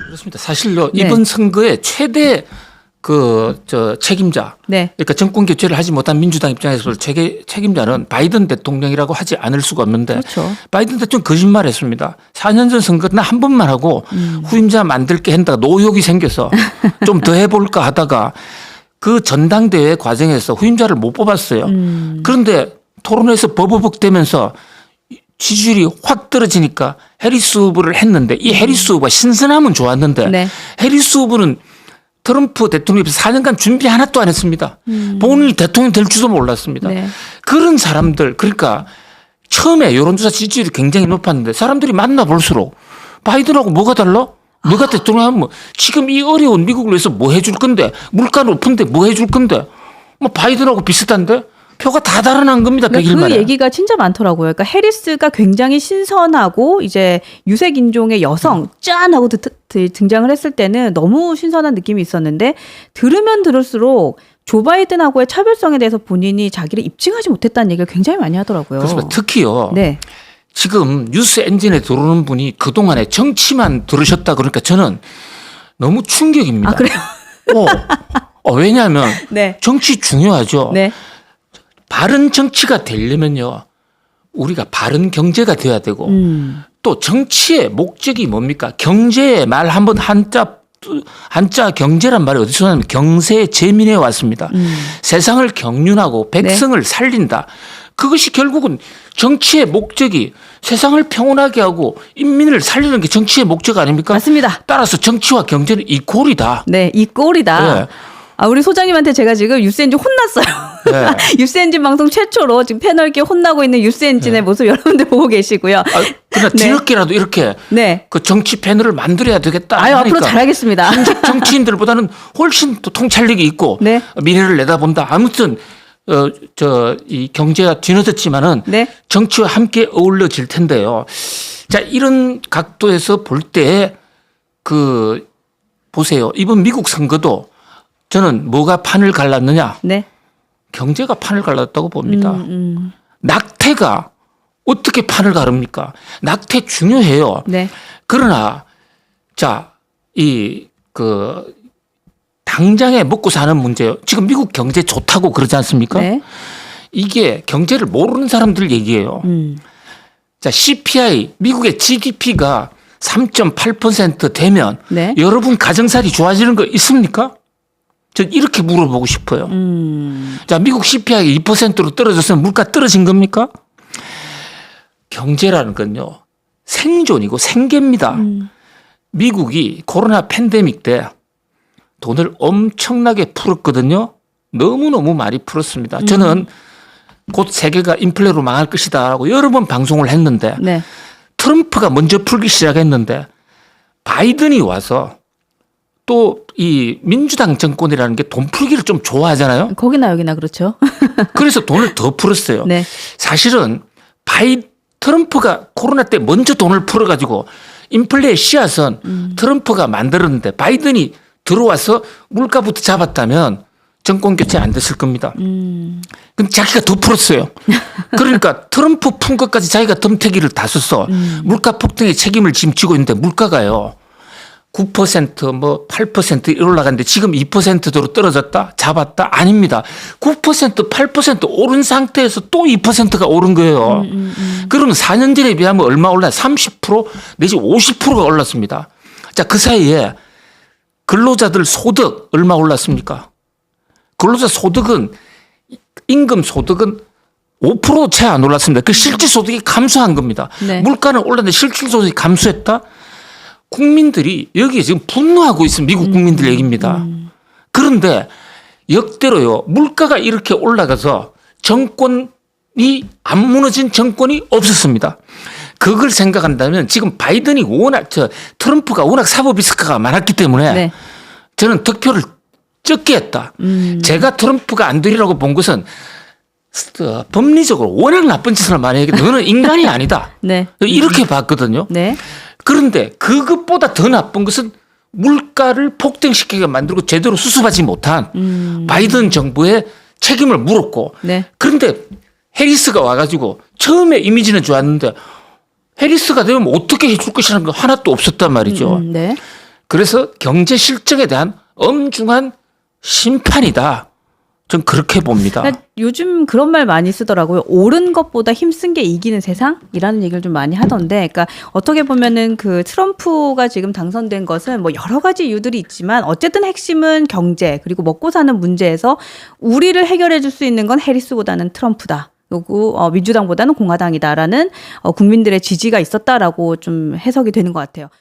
그렇습니다. 사실요, 네. 이번 선거의 최대 책임자. 네. 그러니까 정권 교체를 하지 못한 민주당 입장에서 책임자는 바이든 대통령이라고 하지 않을 수가 없는데. 그렇죠. 바이든 대통령 거짓말했습니다. 4년 전 선거 나 한 번만 하고 후임자 만들게 한다가 노욕이 생겨서 좀 더 해볼까 하다가 그 전당대회 과정에서 후임자를 못 뽑았어요. 그런데 토론회에서 버버벅 되면서 지지율이 확 떨어지니까 해리스 후보를 했는데 이 해리스 후보가 신선하면 좋았는데 네. 해리스 후보는 트럼프 대통령이 4년간 준비 하나도 안 했습니다. 본인이 대통령 될 줄도 몰랐습니다. 네. 그런 사람들, 그러니까 처음에 여론조사 지지율이 굉장히 높았는데 사람들이 만나볼수록 바이든하고 뭐가 달라? 너가 대통령 하면 지금 이 어려운 미국을 위해서 뭐 해줄 건데, 물가 높은데 뭐 해줄 건데, 뭐 바이든하고 비슷한데 표가 다 달아난 겁니다. 100일 만에. 그 얘기가 진짜 많더라고요. 그러니까 해리스가 굉장히 신선하고 이제 유색 인종의 여성 짠 하고 등장을 했을 때는 너무 신선한 느낌이 있었는데 들으면 들을수록 조 바이든하고의 차별성에 대해서 본인이 자기를 입증하지 못했다는 얘기를 굉장히 많이 하더라고요. 그렇습니다. 특히요. 네. 지금 뉴스 엔진에 들어오는 분이 그동안에 정치만 들으셨다 그러니까 저는 너무 충격입니다. 아, 그래요? 왜냐하면 네. 정치 중요하죠. 네. 바른 정치가 되려면요. 우리가 바른 경제가 돼야 되고 또 정치의 목적이 뭡니까? 경제의 말 한번 한자 경제란 말이 어디서 나면 경세 재민에 왔습니다. 세상을 경륜하고 백성을 네. 살린다. 그것이 결국은 정치의 목적이 세상을 평온하게 하고 인민을 살리는 게 정치의 목적 아닙니까? 맞습니다. 따라서 정치와 경제는 이꼴이다. 네, 이꼴이다. 네. 우리 소장님한테 제가 지금 뉴스엔진 혼났어요. 네. 뉴스엔진 방송 최초로 지금 패널께 혼나고 있는 뉴스엔진의 네. 모습 여러분들 보고 계시고요. 그냥 뒤늦게라도 이렇게 네. 그 정치 패널을 만들어야 되겠다. 앞으로 잘하겠습니다. 현직 정치인들보다는 훨씬 또 통찰력이 있고 네. 미래를 내다본다. 아무튼 이 경제가 뒤늦었지만은 네. 정치와 함께 어울려질 텐데요. 자, 이런 각도에서 볼 때 보세요. 이번 미국 선거도 저는 뭐가 판을 갈랐느냐? 네. 경제가 판을 갈랐다고 봅니다. 낙태가 어떻게 판을 가릅니까? 낙태 중요해요. 네. 그러나 당장에 먹고 사는 문제요. 지금 미국 경제 좋다고 그러지 않습니까? 네. 이게 경제를 모르는 사람들 얘기예요. 자, CPI 미국의 GDP가 3.8% 되면 네. 여러분 가정살이 좋아지는 거 있습니까? 저 이렇게 물어보고 싶어요. 자, 미국 CPI가 2%로 떨어졌으면 물가 떨어진 겁니까? 경제라는 건요. 생존이고 생계입니다. 미국이 코로나 팬데믹 때 돈을 엄청나게 풀었거든요. 너무너무 많이 풀었습니다. 저는 곧 세계가 인플레로 망할 것이다라고 여러 번 방송을 했는데 네. 트럼프가 먼저 풀기 시작했는데 바이든이 와서 또 이 민주당 정권이라는 게 돈 풀기를 좀 좋아하잖아요. 거기나 여기나 그렇죠. 그래서 돈을 더 풀었어요. 네. 사실은 트럼프가 코로나 때 먼저 돈을 풀어가지고 인플레의 씨앗은 트럼프가 만들었는데 바이든이 들어와서 물가부터 잡았다면 정권 교체 안 됐을 겁니다. 근데 자기가 더 풀었어요. 그러니까 트럼프 푼 것까지 자기가 덤태기를 다 썼어. 물가 폭등의 책임을 지금 지고 있는데 물가가요. 9% 8% 올라갔는데 지금 2%대로 떨어졌다? 잡았다? 아닙니다. 9% 8% 오른 상태에서 또 2%가 오른 거예요. 그러면 4년 전에 비하면 얼마 올랐나? 30% 내지 50%가 올랐습니다. 자, 그 사이에 근로자들 소득 얼마 올랐습니까? 근로자 소득은 임금 소득은 5% 채 안 올랐습니다. 그 실질 소득이 감소한 겁니다. 네. 물가는 올랐는데 실질 소득이 감소했다? 국민들이 여기에 지금 분노하고 있는 미국 국민들 얘기입니다. 그런데 역대로요. 물가가 이렇게 올라가서 정권이 안 무너진 정권이 없었습니다. 그걸 생각한다면 지금 바이든이 트럼프가 워낙 사법 리스크가 많았기 때문에 네. 저는 득표를 적게 했다. 제가 트럼프가 안 되리라고 본 것은 법리적으로 워낙 나쁜 짓을 많이 했기 때문에 너는 인간이 아니다. 네. 이렇게 봤거든요. 네. 그런데 그것보다 더 나쁜 것은 물가를 폭등시키게 만들고 제대로 수습하지 못한 바이든 정부의 책임을 물었고 네. 그런데 해리스가 와가지고 처음에 이미지는 좋았는데 해리스가 되면 어떻게 해줄 것이라는 거 하나도 없었단 말이죠. 네. 그래서 경제 실정에 대한 엄중한 심판이다. 전 그렇게 봅니다. 그러니까 요즘 그런 말 많이 쓰더라고요. 옳은 것보다 힘쓴 게 이기는 세상이라는 얘기를 좀 많이 하던데, 그러니까 어떻게 보면은 그 트럼프가 지금 당선된 것은 뭐 여러 가지 이유들이 있지만 어쨌든 핵심은 경제 그리고 먹고 사는 문제에서 우리를 해결해 줄 수 있는 건 해리스보다는 트럼프다. 그리고 민주당보다는 공화당이다라는 국민들의 지지가 있었다라고 좀 해석이 되는 것 같아요.